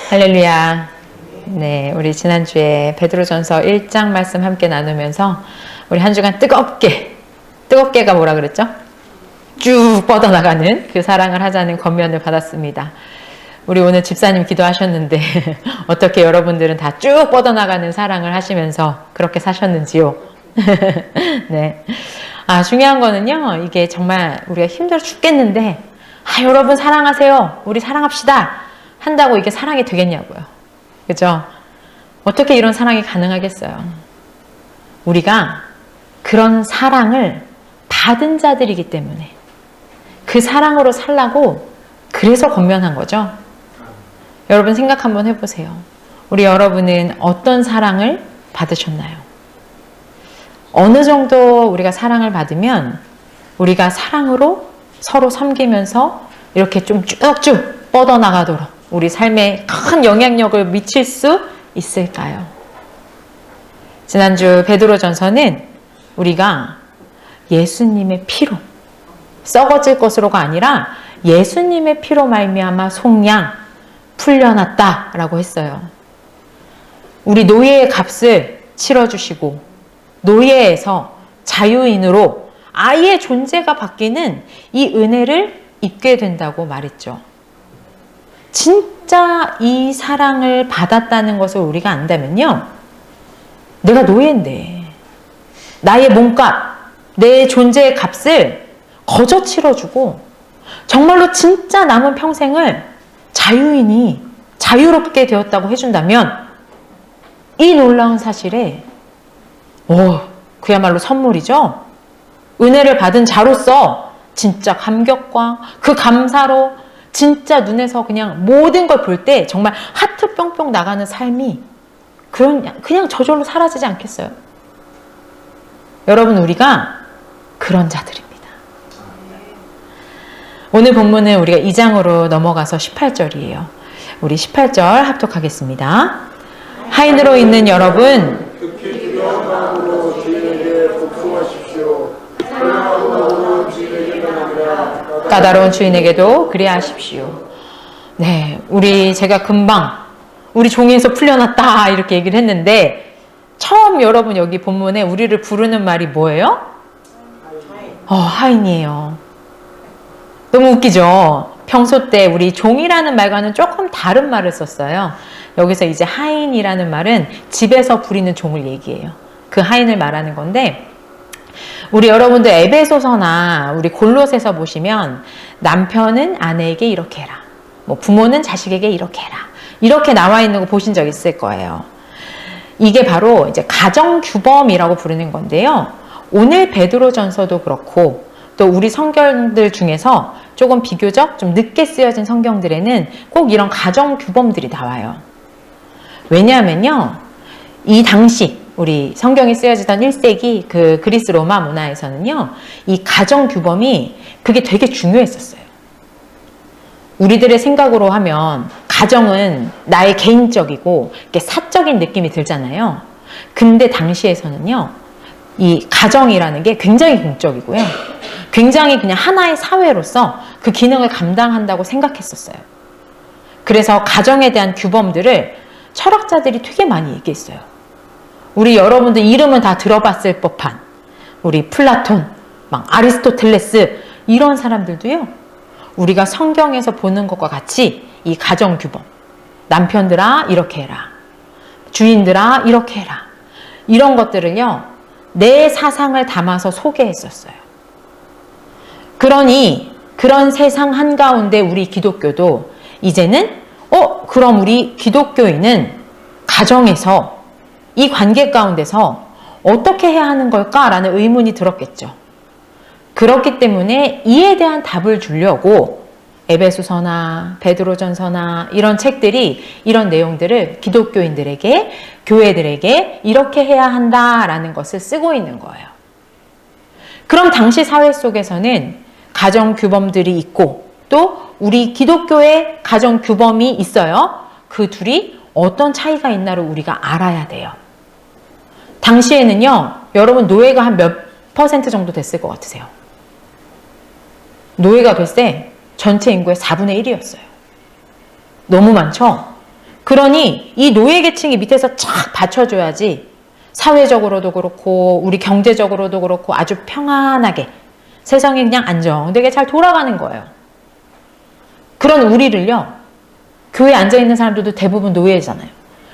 할렐루야. 네, 우리 지난주에 베드로전서 1장 말씀 함께 나누면서 우리 한 주간 뜨겁게가 뭐라 그랬죠? 쭉 뻗어나가는 그 사랑을 하자는 권면을 받았습니다. 우리 오늘 집사님 기도하셨는데 어떻게 여러분들은 다 쭉 뻗어나가는 사랑을 하시면서 그렇게 사셨는지요? 네. 중요한 거는요, 이게 정말 우리가 힘들어 죽겠는데, 여러분 사랑하세요. 우리 사랑합시다. 한다고 이게 사랑이 되겠냐고요. 그죠? 어떻게 이런 사랑이 가능하겠어요? 우리가 그런 사랑을 받은 자들이기 때문에 그 사랑으로 살라고 그래서 권면한 거죠. 여러분 생각 한번 해보세요. 우리 여러분은 어떤 사랑을 받으셨나요? 어느 정도 우리가 사랑을 받으면 우리가 사랑으로 서로 섬기면서 이렇게 좀 쭉쭉 뻗어나가도록 우리 삶에 큰 영향력을 미칠 수 있을까요? 지난주 베드로전서는 우리가 예수님의 피로 썩어질 것으로가 아니라 예수님의 피로 말미암아 속량 풀려났다라고 했어요. 우리 노예의 값을 치러주시고 노예에서 자유인으로 아예 존재가 바뀌는 이 은혜를 입게 된다고 말했죠. 진짜 이 사랑을 받았다는 것을 우리가 안다면요, 내가 노예인데 나의 몸값, 내 존재의 값을 거저 치러주고 정말로 진짜 남은 평생을 자유인이 자유롭게 되었다고 해준다면 이 놀라운 사실에 그야말로 선물이죠. 은혜를 받은 자로서 진짜 감격과 그 감사로 진짜 눈에서 그냥 모든 걸 볼 때 정말 하트 뿅뿅 나가는 삶이 그냥 저절로 사라지지 않겠어요? 여러분, 우리가 그런 자들입니다. 오늘 본문은 우리가 2장으로 넘어가서 18절이에요. 우리 18절 합독하겠습니다. 하인으로 있는 여러분, 까다로운 주인에게도 그래야 하십시오. 네, 제가 금방 우리 종에서 풀려났다 이렇게 얘기를 했는데 처음 여러분 여기 본문에 우리를 부르는 말이 뭐예요? 하인이에요. 너무 웃기죠? 평소 때 우리 종이라는 말과는 조금 다른 말을 썼어요. 여기서 이제 하인이라는 말은 집에서 부리는 종을 얘기해요. 그 하인을 말하는 건데, 우리 여러분들 에베소서나 우리 골로새서 보시면 남편은 아내에게 이렇게 해라, 부모는 자식에게 이렇게 해라, 이렇게 나와 있는 거 보신 적 있을 거예요. 이게 바로 이제 가정규범이라고 부르는 건데요. 오늘 베드로전서도 그렇고 또 우리 성경들 중에서 조금 비교적 좀 늦게 쓰여진 성경들에는 꼭 이런 가정규범들이 나와요. 왜냐하면요, 이 당시 우리 성경이 쓰여지던 1세기 그 그리스 로마 문화에서는요, 이 가정규범이 그게 되게 중요했었어요. 우리들의 생각으로 하면 가정은 나의 개인적이고 사적인 느낌이 들잖아요. 근데 당시에서는요, 이 가정이라는 게 굉장히 공적이고요, 굉장히 그냥 하나의 사회로서 그 기능을 감당한다고 생각했었어요. 그래서 가정에 대한 규범들을 철학자들이 되게 많이 얘기했어요. 우리 여러분들 이름은 다 들어봤을 법한 우리 플라톤, 아리스토텔레스, 이런 사람들도요, 우리가 성경에서 보는 것과 같이 이 가정규범, 남편들아 이렇게 해라, 주인들아 이렇게 해라, 이런 것들을요, 내 사상을 담아서 소개했었어요. 그러니 그런 세상 한가운데 우리 기독교도 이제는 그럼 우리 기독교인은 가정에서 이 관계 가운데서 어떻게 해야 하는 걸까라는 의문이 들었겠죠. 그렇기 때문에 이에 대한 답을 주려고 에베소서나 베드로전서나 이런 책들이 이런 내용들을 기독교인들에게, 교회들에게 이렇게 해야 한다라는 것을 쓰고 있는 거예요. 그럼 당시 사회 속에서는 가정규범들이 있고 또 우리 기독교의 가정규범이 있어요. 그 둘이 어떤 차이가 있나를 우리가 알아야 돼요. 당시에는요, 여러분 노예가 한 몇 % 정도 됐을 것 같으세요? 노예가 글쎄 전체 인구의 4분의 1이었어요. 너무 많죠? 그러니 이 노예 계층이 밑에서 착 받쳐줘야지 사회적으로도 그렇고 우리 경제적으로도 그렇고 아주 평안하게 세상이 그냥 안정되게 잘 돌아가는 거예요. 그런 우리를요, 교회에 앉아있는 사람들도 대부분 노예잖아요.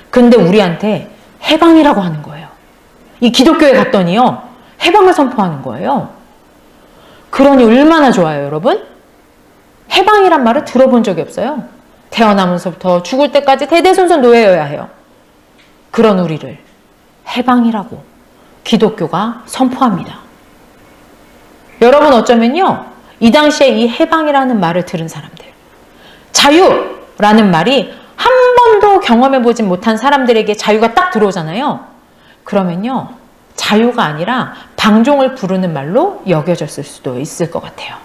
근데 우리한테 해방이라고 하는 거예요. 이 기독교에 갔더니요, 해방을 선포하는 거예요. 그러니 얼마나 좋아요, 여러분? 해방이란 말을 들어본 적이 없어요. 태어나면서부터 죽을 때까지 대대손손 노예여야 해요. 그런 우리를 해방이라고 기독교가 선포합니다. 여러분 어쩌면요, 이 당시에 이 해방이라는 말을 들은 사람들, 자유라는 말이 한 번도 경험해보지 못한 사람들에게 자유가 딱 들어오잖아요. 그러면요, 자유가 아니라 방종을 부르는 말로 여겨졌을 수도 있을 것 같아요.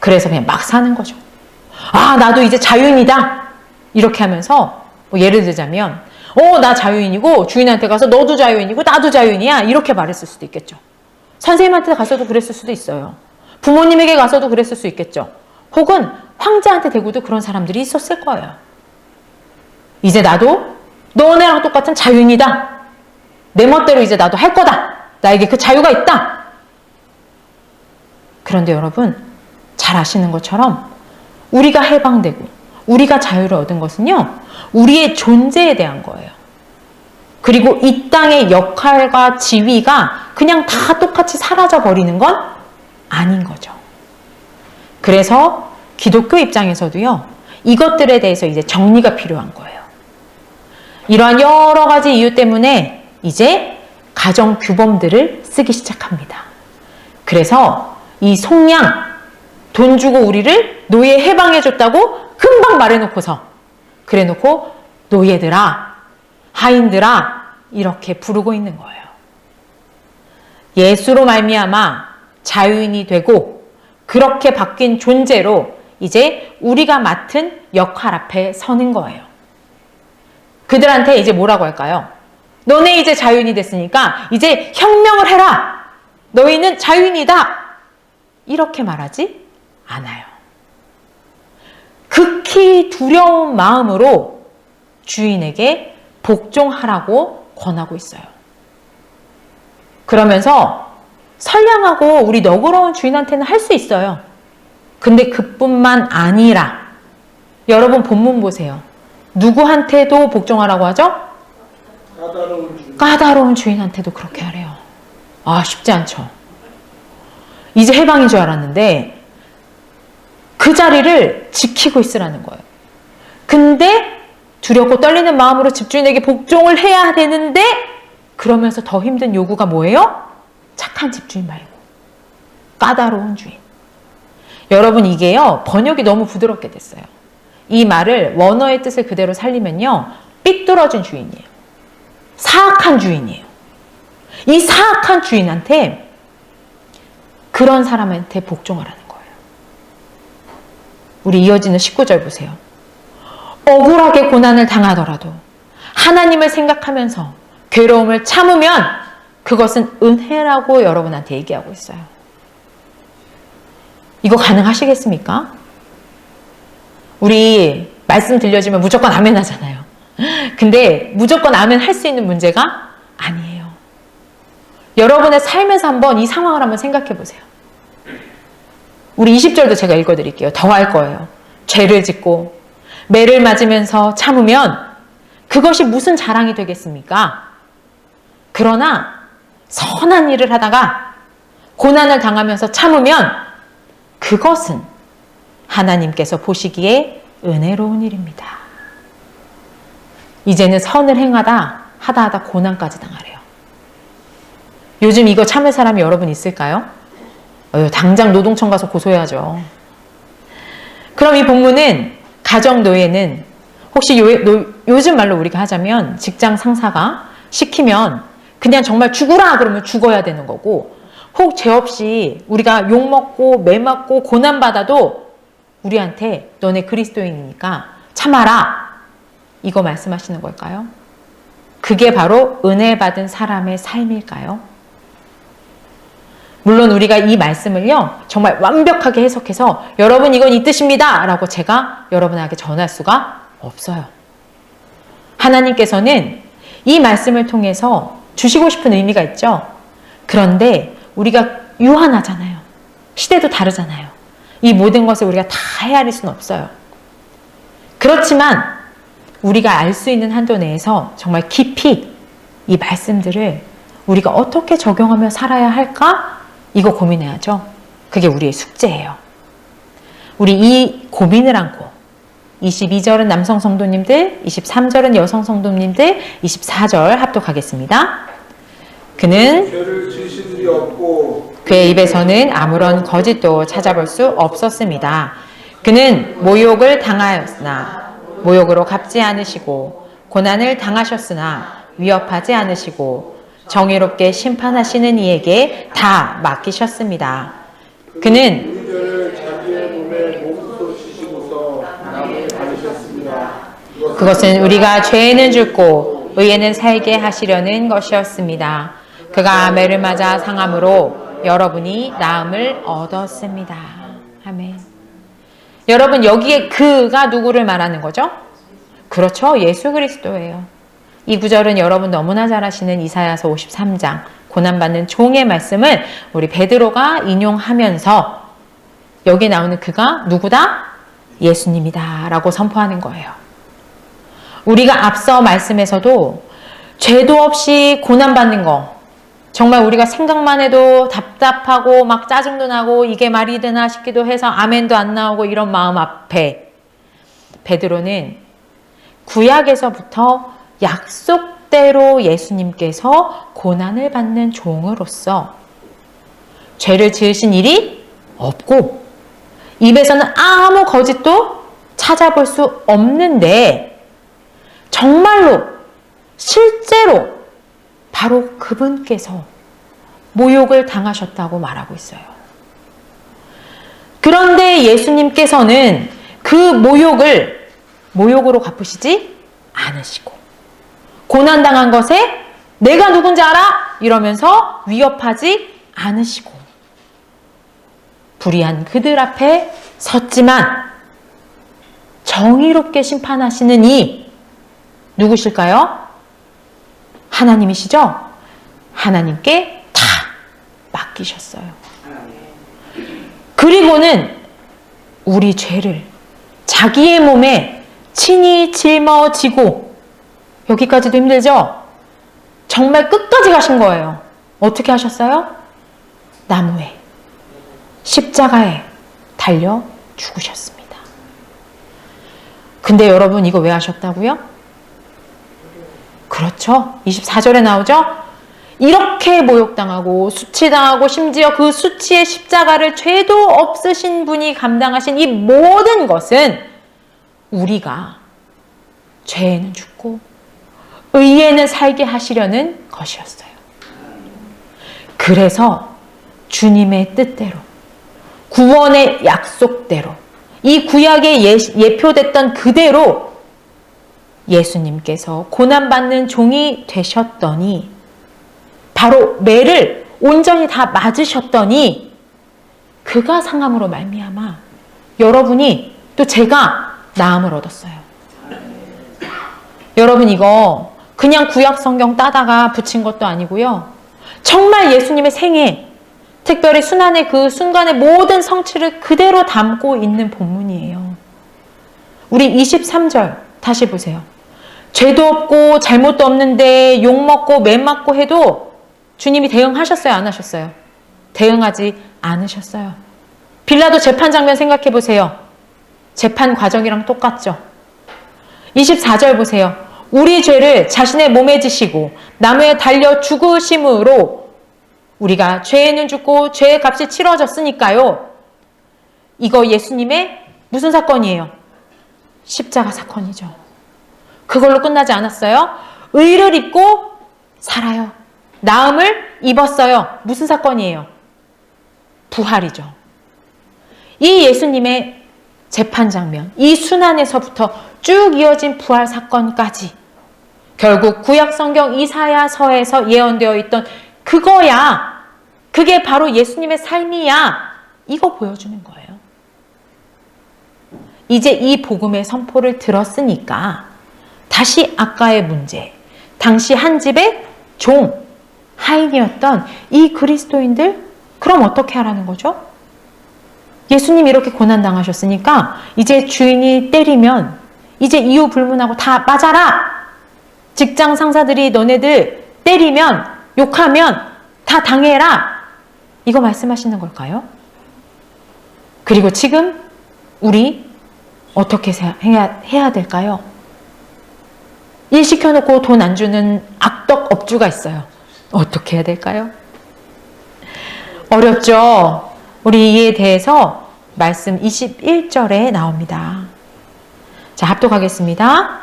그래서 그냥 막 사는 거죠. 아, 나도 이제 자유인이다. 이렇게 하면서 뭐 예를 들자면 나 자유인이고 주인한테 가서 너도 자유인이고 나도 자유인이야. 이렇게 말했을 수도 있겠죠. 선생님한테 가서도 그랬을 수도 있어요. 부모님에게 가서도 그랬을 수 있겠죠. 혹은 황제한테 대고도 그런 사람들이 있었을 거예요. 이제 나도 너네랑 똑같은 자유인이다. 내 멋대로 이제 나도 할 거다. 나에게 그 자유가 있다. 그런데 여러분, 잘 아시는 것처럼 우리가 해방되고 우리가 자유를 얻은 것은요, 우리의 존재에 대한 거예요. 그리고 이 땅의 역할과 지위가 그냥 다 똑같이 사라져 버리는 건 아닌 거죠. 그래서 기독교 입장에서도요, 이것들에 대해서 이제 정리가 필요한 거예요. 이러한 여러 가지 이유 때문에 이제 가정 규범들을 쓰기 시작합니다. 그래서 이 속량, 돈 주고 우리를 노예 해방해줬다고 금방 말해놓고서 그래놓고 노예들아, 하인들아 이렇게 부르고 있는 거예요. 예수로 말미암아 자유인이 되고 그렇게 바뀐 존재로 이제 우리가 맡은 역할 앞에 서는 거예요. 그들한테 이제 뭐라고 할까요? 너네 이제 자유인이 됐으니까 이제 혁명을 해라. 너희는 자유인이다. 이렇게 말하지 않아요. 극히 두려운 마음으로 주인에게 복종하라고 권하고 있어요. 그러면서 선량하고 우리 너그러운 주인한테는 할 수 있어요. 근데 그뿐만 아니라 여러분 본문 보세요. 누구한테도 복종하라고 하죠? 까다로운 주인한테도 그렇게 하래요. 아, 쉽지 않죠. 이제 해방인 줄 알았는데 그 자리를 지키고 있으라는 거예요. 근데 두렵고 떨리는 마음으로 집주인에게 복종을 해야 되는데 그러면서 더 힘든 요구가 뭐예요? 착한 집주인 말고 까다로운 주인. 여러분 이게요, 번역이 너무 부드럽게 됐어요. 이 말을 원어의 뜻을 그대로 살리면요, 삐뚤어진 주인이에요. 사악한 주인이에요. 이 사악한 주인한테 그런 사람한테 복종하라는 거예요. 우리 이어지는 19절 보세요. 억울하게 고난을 당하더라도 하나님을 생각하면서 괴로움을 참으면 그것은 은혜라고 여러분한테 얘기하고 있어요. 이거 가능하시겠습니까? 우리 말씀 들려주면 무조건 아멘 하잖아요. 근데 무조건 아멘 할 수 있는 문제가 아니에요. 여러분의 삶에서 한번 이 상황을 한번 생각해 보세요. 우리 20절도 제가 읽어드릴게요. 더 할 거예요. 죄를 짓고 매를 맞으면서 참으면 그것이 무슨 자랑이 되겠습니까? 그러나 선한 일을 하다가 고난을 당하면서 참으면 그것은 하나님께서 보시기에 은혜로운 일입니다. 이제는 선을 행하다 하다 고난까지 당하래요. 요즘 이거 참을 사람이 여러분 있을까요? 당장 노동청 가서 고소해야죠. 그럼 이 본문은 가정노예는 혹시 요즘 말로 우리가 하자면 직장 상사가 시키면 그냥 정말 죽으라 그러면 죽어야 되는 거고, 혹 죄 없이 우리가 욕먹고 매맞고 고난받아도 우리한테 너네 그리스도인이니까 참아라, 이거 말씀하시는 걸까요? 그게 바로 은혜 받은 사람의 삶일까요? 물론 우리가 이 말씀을요, 정말 완벽하게 해석해서 여러분 이건 이 뜻입니다 라고 제가 여러분에게 전할 수가 없어요. 하나님께서는 이 말씀을 통해서 주시고 싶은 의미가 있죠. 그런데 우리가 유한하잖아요. 시대도 다르잖아요. 이 모든 것을 우리가 다 헤아릴 수는 없어요. 그렇지만 우리가 알 수 있는 한도 내에서 정말 깊이 이 말씀들을 우리가 어떻게 적용하며 살아야 할까? 이거 고민해야죠. 그게 우리의 숙제예요. 우리 이 고민을 안고 22절은 남성 성도님들, 23절은 여성 성도님들, 24절 합독하겠습니다. 그는 죄를 지으신 일이 없고 그의 입에서는 아무런 거짓도 찾아볼 수 없었습니다. 그는 모욕을 당하였으나 모욕으로 갚지 않으시고 고난을 당하셨으나 위협하지 않으시고 정의롭게 심판하시는 이에게 다 맡기셨습니다. 그는 우리 죄를 자기의 몸에 몸소 지시고서 남을 받으셨습니다. 그것은 우리가 죄에는 죽고 의에는 살게 하시려는 것이었습니다. 그가 매를 맞아 상함으로 여러분이 나음을 얻었습니다. 아멘. 여러분, 여기에 그가 누구를 말하는 거죠? 그렇죠. 예수 그리스도예요. 이 구절은 여러분 너무나 잘 아시는 이사야서 53장 고난받는 종의 말씀을 우리 베드로가 인용하면서 여기 나오는 그가 누구다? 예수님이다 라고 선포하는 거예요. 우리가 앞서 말씀에서도 죄도 없이 고난받는 거, 정말 우리가 생각만 해도 답답하고 막 짜증도 나고 이게 말이 되나 싶기도 해서 아멘도 안 나오고 이런 마음 앞에 베드로는 구약에서부터 약속대로 예수님께서 고난을 받는 종으로서 죄를 지으신 일이 없고 입에서는 아무 거짓도 찾아볼 수 없는데 정말로 실제로 바로 그분께서 모욕을 당하셨다고 말하고 있어요. 그런데 예수님께서는 그 모욕으로 갚으시지 않으시고 고난당한 것에 내가 누군지 알아? 이러면서 위협하지 않으시고 불의한 그들 앞에 섰지만 정의롭게 심판하시는 이 누구실까요? 하나님이시죠? 하나님께 다 맡기셨어요. 그리고는 우리 죄를 자기의 몸에 친히 짊어지고 여기까지도 힘들죠? 정말 끝까지 가신 거예요. 어떻게 하셨어요? 나무에 십자가에 달려 죽으셨습니다. 근데 여러분 이거 왜 하셨다고요? 그렇죠. 24절에 나오죠. 이렇게 모욕당하고 수치당하고 심지어 그 수치의 십자가를 죄도 없으신 분이 감당하신 이 모든 것은 우리가 죄에는 죽고 의에는 살게 하시려는 것이었어요. 그래서 주님의 뜻대로 구원의 약속대로 이 구약에 예표됐던 그대로 예수님께서 고난받는 종이 되셨더니 바로 매를 온전히 다 맞으셨더니 그가 상함으로 말미암아 여러분이 또 제가 나음을 얻었어요. 여러분 이거 그냥 구약 성경 따다가 붙인 것도 아니고요. 정말 예수님의 생애, 특별히 순환의 그 순간의 모든 성취를 그대로 담고 있는 본문이에요. 우리 23절 다시 보세요. 죄도 없고 잘못도 없는데 욕먹고 매 맞고 해도 주님이 대응하셨어요? 안 하셨어요? 대응하지 않으셨어요. 빌라도 재판 장면 생각해 보세요. 재판 과정이랑 똑같죠? 24절 보세요. 우리 죄를 자신의 몸에 지시고 나무에 달려 죽으심으로 우리가 죄에는 죽고 죄의 값이 치러졌으니까요. 이거 예수님의 무슨 사건이에요? 십자가 사건이죠. 그걸로 끝나지 않았어요. 의를 입고 살아요. 나음을 입었어요. 무슨 사건이에요? 부활이죠. 이 예수님의 재판 장면, 이 순환에서부터 쭉 이어진 부활 사건까지 결국 구약 성경 이사야서에서 예언되어 있던 그거야. 그게 바로 예수님의 삶이야. 이거 보여주는 거예요. 이제 이 복음의 선포를 들었으니까 다시 아까의 문제. 당시 한 집의 종, 하인이었던 이 그리스도인들, 그럼 어떻게 하라는 거죠? 예수님 이렇게 고난당하셨으니까 이제 주인이 때리면 이제 이유 불문하고 다 맞아라. 직장 상사들이 너네들 때리면, 욕하면 다 당해라. 이거 말씀하시는 걸까요? 그리고 지금 우리 어떻게 해야 될까요? 일 시켜놓고 돈 안 주는 악덕 업주가 있어요. 어떻게 해야 될까요? 어렵죠? 우리 이에 대해서 말씀 21절에 나옵니다. 자, 합독하겠습니다.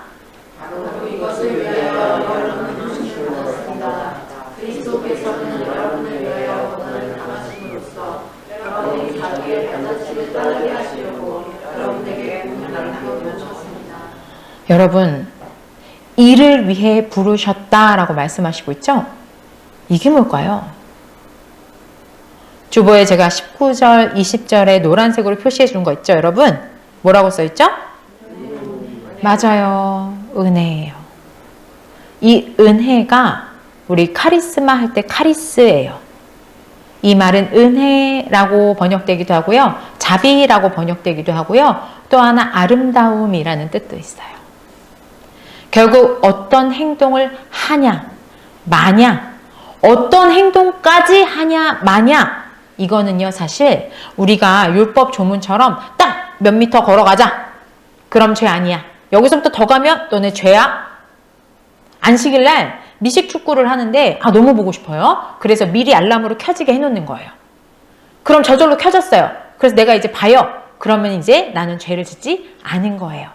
그리스도께서는 여러분을 위하여 고난을 당하심으로써 여러분이 자기의 발자취를 따르게 하시려고 여러분에게 복음을 남겨두셨습니다. 여러분, 이를 위해 부르셨다라고 말씀하시고 있죠? 이게 뭘까요? 주보에 제가 19절, 20절에 노란색으로 표시해 준 거 있죠, 여러분? 뭐라고 써 있죠? 맞아요. 은혜예요. 이 은혜가 우리 카리스마 할 때 카리스예요. 이 말은 은혜라고 번역되기도 하고요. 자비라고 번역되기도 하고요. 또 하나 아름다움이라는 뜻도 있어요. 결국 어떤 행동을 하냐, 마냐, 어떤 행동까지 하냐, 마냐, 이거는요, 사실 우리가 율법 조문처럼 딱 몇 미터 걸어가자. 그럼 죄 아니야. 여기서부터 더 가면 너네 죄야. 안식일날 미식 축구를 하는데 너무 보고 싶어요. 그래서 미리 알람으로 켜지게 해놓는 거예요. 그럼 저절로 켜졌어요. 그래서 내가 이제 봐요. 그러면 이제 나는 죄를 짓지 않은 거예요.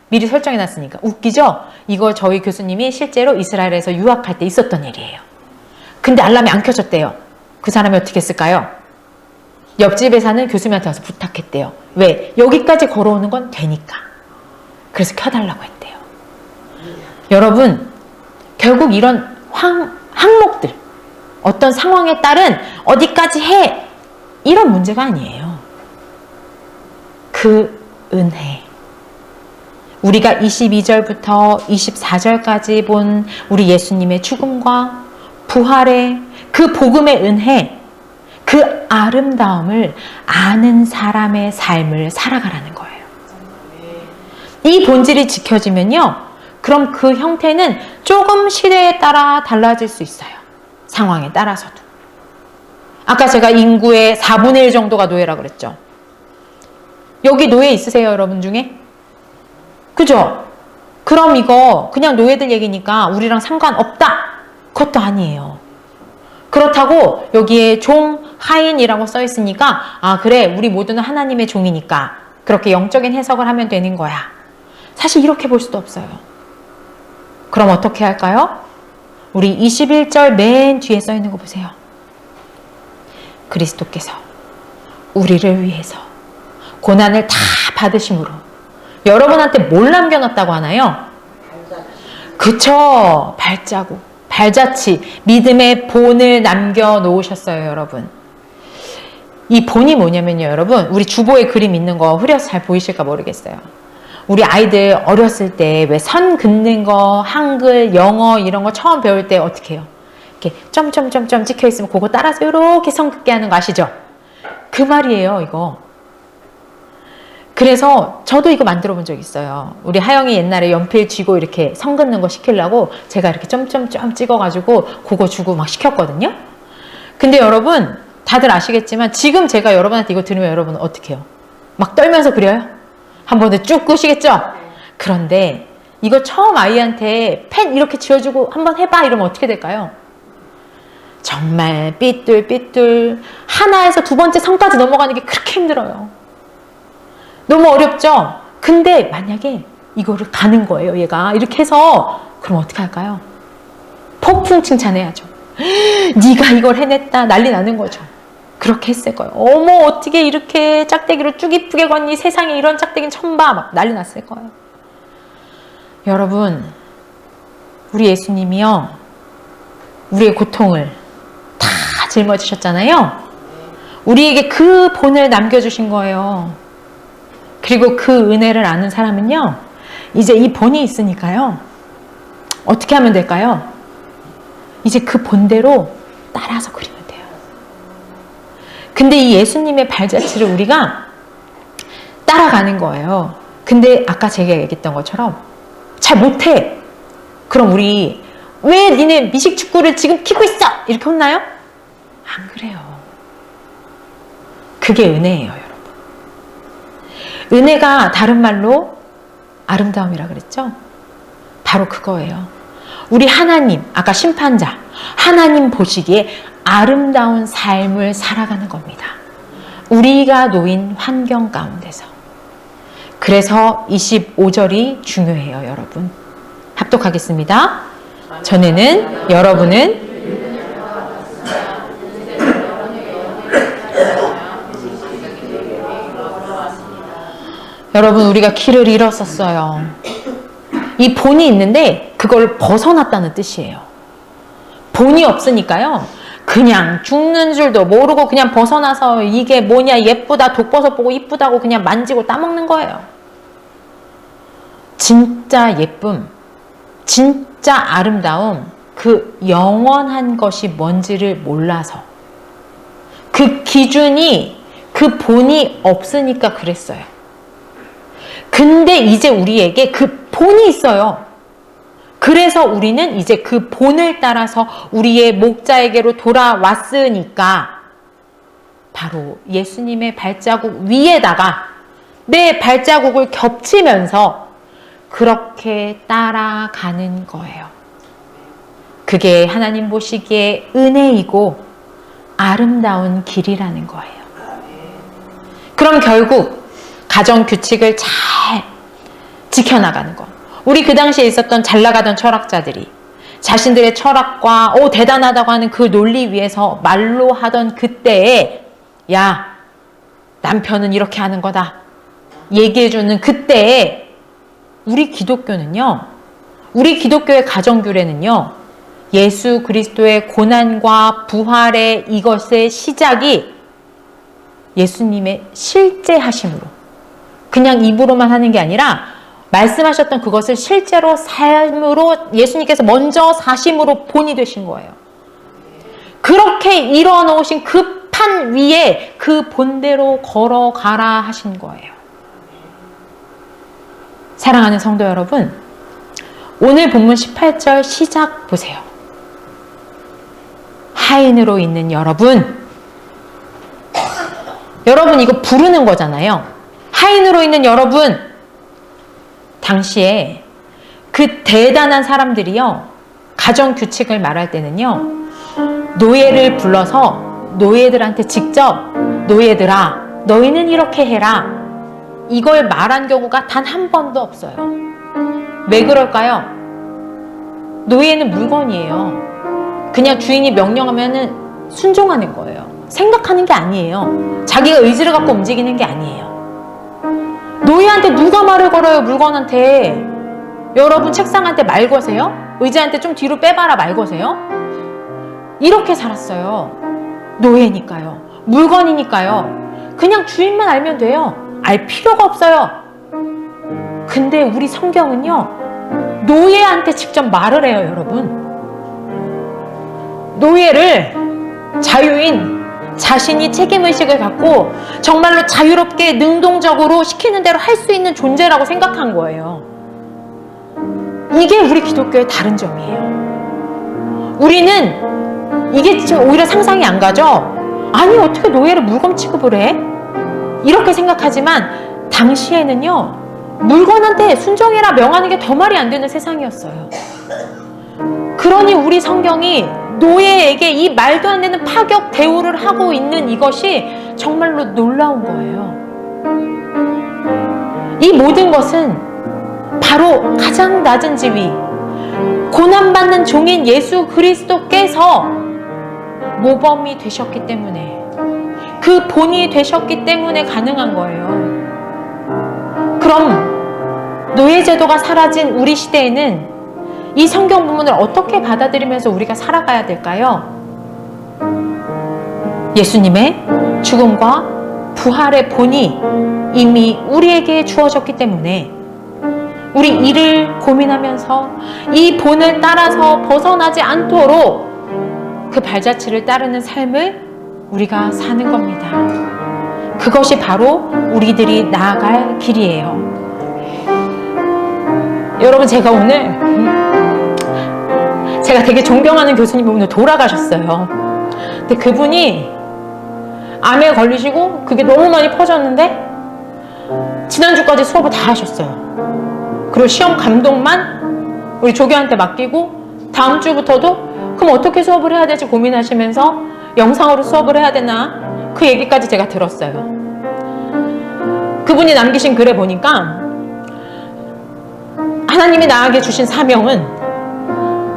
미리 설정해놨으니까. 웃기죠? 이거 저희 교수님이 실제로 이스라엘에서 유학할 때 있었던 일이에요. 근데 알람이 안 켜졌대요. 그 사람이 어떻게 했을까요? 옆집에 사는 교수님한테 와서 부탁했대요. 왜? 여기까지 걸어오는 건 되니까. 그래서 켜달라고 했대요. 여러분, 결국 이런 항목들, 어떤 상황에 따른 어디까지 해, 이런 문제가 아니에요. 그 은혜. 우리가 22절부터 24절까지 본 우리 예수님의 죽음과 부활의 그 복음의 은혜, 그 아름다움을 아는 사람의 삶을 살아가라는 거예요. 이 본질이 지켜지면요, 그럼 그 형태는 조금 시대에 따라 달라질 수 있어요. 상황에 따라서도. 아까 제가 인구의 4분의 1 정도가 노예라 그랬죠. 여기 노예 있으세요, 여러분 중에? 그죠? 그럼 이거 그냥 노예들 얘기니까 우리랑 상관없다. 그것도 아니에요. 그렇다고 여기에 종, 하인이라고 써 있으니까 그래, 우리 모두는 하나님의 종이니까 그렇게 영적인 해석을 하면 되는 거야. 사실 이렇게 볼 수도 없어요. 그럼 어떻게 할까요? 우리 21절 맨 뒤에 써 있는 거 보세요. 그리스도께서 우리를 위해서 고난을 다 받으심으로 여러분한테 뭘 남겨놨다고 하나요? 그쵸? 발자국, 발자취, 믿음의 본을 남겨놓으셨어요, 여러분. 이 본이 뭐냐면요, 여러분. 우리 주보에 그림 있는 거 흐려서 잘 보이실까 모르겠어요. 우리 아이들 어렸을 때 왜 선 긋는 거, 한글, 영어 이런 거 처음 배울 때 어떻게 해요? 이렇게 점점점점 찍혀 있으면 그거 따라서 이렇게 선 긋게 하는 거 아시죠? 그 말이에요, 이거. 그래서 저도 이거 만들어 본 적 있어요. 우리 하영이 옛날에 연필 쥐고 이렇게 선 긋는 거 시키려고 제가 이렇게 점점점 찍어가지고 그거 주고 막 시켰거든요. 근데 여러분 다들 아시겠지만 지금 제가 여러분한테 이거 들으면 여러분은 어떻게 해요? 막 떨면서 그려요? 한 번에 쭉 끄시겠죠? 그런데 이거 처음 아이한테 펜 이렇게 쥐어주고 한번 해봐 이러면 어떻게 될까요? 정말 삐뚤삐뚤 하나에서 두 번째 선까지 넘어가는 게 그렇게 힘들어요. 너무 어렵죠? 근데 만약에 이거를 가는 거예요, 얘가. 이렇게 해서 그럼 어떻게 할까요? 폭풍 칭찬해야죠. 네가 이걸 해냈다 난리 나는 거죠. 그렇게 했을 거예요. 어머 어떻게 이렇게 짝대기를 쭉 이쁘게 걷니, 세상에 이런 짝대기는 처음 봐, 막 난리 났을 거예요. 여러분, 우리 예수님이요 우리의 고통을 다 짊어지셨잖아요. 우리에게 그 본을 남겨주신 거예요. 그리고 그 은혜를 아는 사람은요 이제 이 본이 있으니까요 어떻게 하면 될까요? 이제 그 본대로 따라서 그리면 돼요. 근데 이 예수님의 발자취를 우리가 따라가는 거예요. 근데 아까 제가 얘기했던 것처럼 잘 못해. 그럼 우리 왜 니네 미식축구를 지금 키고 있어? 이렇게 혼나요? 안 그래요. 그게 은혜예요, 여러분. 은혜가 다른 말로 아름다움이라 그랬죠? 바로 그거예요. 우리 하나님, 아까 심판자, 하나님 보시기에 아름다운 삶을 살아가는 겁니다. 우리가 놓인 환경 가운데서. 그래서 25절이 중요해요, 여러분. 합독하겠습니다. 전에는 여러분은 여러분, 우리가 길을 잃었었어요. 이 본이 있는데 그걸 벗어났다는 뜻이에요. 본이 없으니까요. 그냥 죽는 줄도 모르고 그냥 벗어나서 이게 뭐냐, 예쁘다, 독버섯 보고 이쁘다고 그냥 만지고 따먹는 거예요. 진짜 예쁨, 진짜 아름다움, 그 영원한 것이 뭔지를 몰라서 그 기준이, 그 본이 없으니까 그랬어요. 근데 이제 우리에게 그 본이 있어요. 그래서 우리는 이제 그 본을 따라서 우리의 목자에게로 돌아왔으니까 바로 예수님의 발자국 위에다가 내 발자국을 겹치면서 그렇게 따라가는 거예요. 그게 하나님 보시기에 은혜이고 아름다운 길이라는 거예요. 그럼 결국 가정 규칙을 잘 지켜나가는 거. 우리 그 당시에 있었던 잘 나가던 철학자들이 자신들의 철학과 대단하다고 하는 그 논리 위에서 말로 하던 그때에 야, 남편은 이렇게 하는 거다 얘기해주는 그때에 우리 기독교는요, 우리 기독교의 가정규례는요, 예수 그리스도의 고난과 부활의 이것의 시작이 예수님의 실제 하심으로, 그냥 입으로만 하는 게 아니라 말씀하셨던 그것을 실제로 삶으로 예수님께서 먼저 사심으로 본이 되신 거예요. 그렇게 일어놓으신 그 판 위에 그 본대로 걸어가라 하신 거예요. 사랑하는 성도 여러분, 오늘 본문 18절 시작 보세요. 하인으로 있는 여러분, 여러분 이거 부르는 거잖아요. 하인으로 있는 여러분, 당시에 그 대단한 사람들이요, 가정 규칙을 말할 때는요, 노예를 불러서 노예들한테 직접 노예들아, 너희는 이렇게 해라, 이걸 말한 경우가 단 한 번도 없어요. 왜 그럴까요? 노예는 물건이에요. 그냥 주인이 명령하면은 순종하는 거예요. 생각하는 게 아니에요. 자기가 의지를 갖고 움직이는 게 아니에요. 노예한테 누가 말을 걸어요, 물건한테? 여러분 책상한테 말 거세요? 의자한테 좀 뒤로 빼봐라 말 거세요? 이렇게 살았어요. 노예니까요. 물건이니까요. 그냥 주인만 알면 돼요. 알 필요가 없어요. 근데 우리 성경은요, 노예한테 직접 말을 해요, 여러분. 노예를 자유인, 자신이 책임의식을 갖고 정말로 자유롭게 능동적으로 시키는 대로 할 수 있는 존재라고 생각한 거예요. 이게 우리 기독교의 다른 점이에요. 우리는 이게 지금 오히려 상상이 안 가죠? 아니, 어떻게 노예를 물건 취급을 해? 이렇게 생각하지만 당시에는요, 물건한테 순종해라 명하는 게 더 말이 안 되는 세상이었어요. 그러니 우리 성경이 노예에게 이 말도 안 되는 파격 대우를 하고 있는 이것이 정말로 놀라운 거예요. 이 모든 것은 바로 가장 낮은 지위, 고난받는 종인 예수 그리스도께서 모범이 되셨기 때문에, 그 본이 되셨기 때문에 가능한 거예요. 그럼 노예제도가 사라진 우리 시대에는 이 성경 부문을 어떻게 받아들이면서 우리가 살아가야 될까요? 예수님의 죽음과 부활의 본이 이미 우리에게 주어졌기 때문에 우리 일을 고민하면서 이 본을 따라서 벗어나지 않도록 그 발자취를 따르는 삶을 우리가 사는 겁니다. 그것이 바로 우리들이 나아갈 길이에요. 여러분, 제가 되게 존경하는 교수님이 오늘 돌아가셨어요. 근데 그분이 암에 걸리시고 그게 너무 많이 퍼졌는데 지난주까지 수업을 다 하셨어요. 그리고 시험 감독만 우리 조교한테 맡기고 다음 주부터도 그럼 어떻게 수업을 해야 될지 고민하시면서 영상으로 수업을 해야 되나, 그 얘기까지 제가 들었어요. 그분이 남기신 글에 보니까 하나님이 나에게 주신 사명은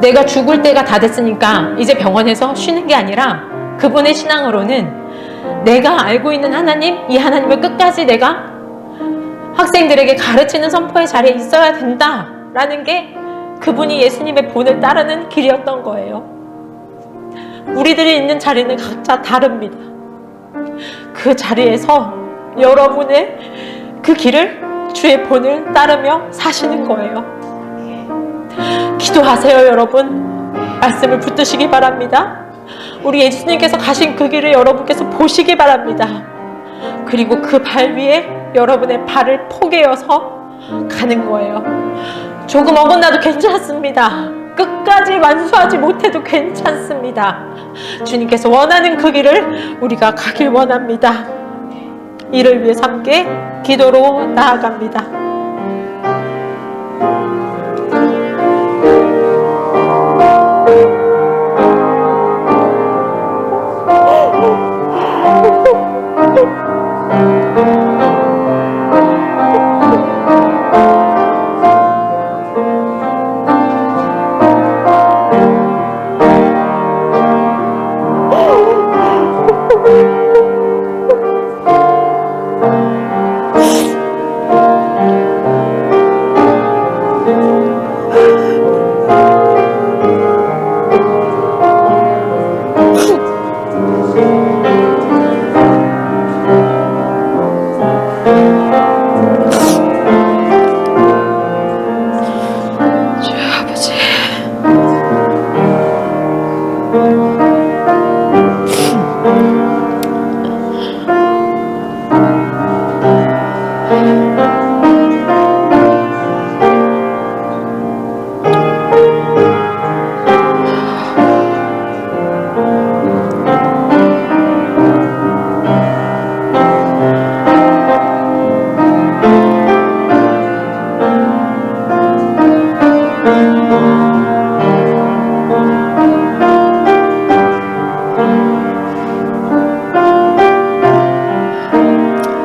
내가 죽을 때가 다 됐으니까 이제 병원에서 쉬는 게 아니라, 그분의 신앙으로는 내가 알고 있는 하나님, 이 하나님을 끝까지 내가 학생들에게 가르치는 선포의 자리에 있어야 된다라는 게 그분이 예수님의 본을 따르는 길이었던 거예요. 우리들이 있는 자리는 각자 다릅니다. 그 자리에서 여러분의 그 길을, 주의 본을 따르며 사시는 거예요. 기도하세요, 여러분. 말씀을 붙드시기 바랍니다. 우리 예수님께서 가신 그 길을 여러분께서 보시기 바랍니다. 그리고 그 발 위에 여러분의 발을 포개어서 가는 거예요. 조금 어긋나도 괜찮습니다. 끝까지 완수하지 못해도 괜찮습니다. 주님께서 원하는 그 길을 우리가 가길 원합니다. 이를 위해서 함께 기도로 나아갑니다.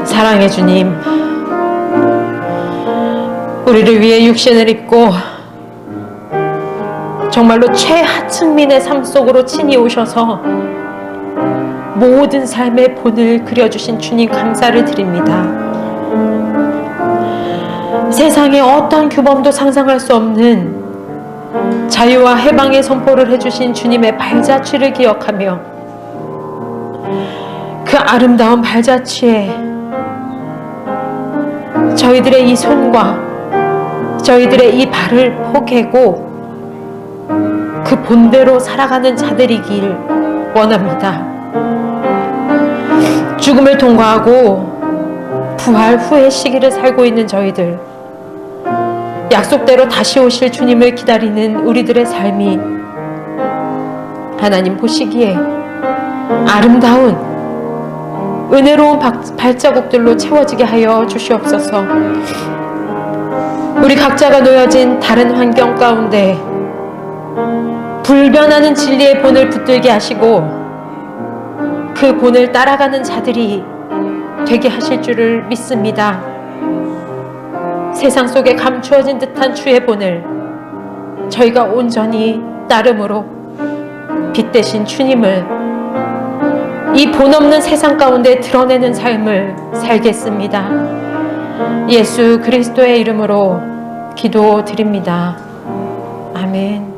사랑의 주님, 우리를 위해 육신을 입고 정말로 최하층민의 삶 속으로 친히 오셔서 모든 삶의 본을 그려주신 주님 감사를 드립니다. 세상의 어떤 규범도 상상할 수 없는 자유와 해방의 선포를 해주신 주님의 발자취를 기억하며 그 아름다운 발자취에 저희들의 이 손과 저희들의 이 발을 포개고 그 본대로 살아가는 자들이길 원합니다. 죽음을 통과하고 부활 후의 시기를 살고 있는 저희들, 약속대로 다시 오실 주님을 기다리는 우리들의 삶이 하나님 보시기에 아름다운 은혜로운 발자국들로 채워지게 하여 주시옵소서. 우리 각자가 놓여진 다른 환경 가운데 불변하는 진리의 본을 붙들게 하시고 그 본을 따라가는 자들이 되게 하실 줄을 믿습니다. 세상 속에 감추어진 듯한 주의 본을 저희가 온전히 따름으로 빛 대신 주님을 이 본 없는 세상 가운데 드러내는 삶을 살겠습니다. 예수 그리스도의 이름으로 기도드립니다. 아멘.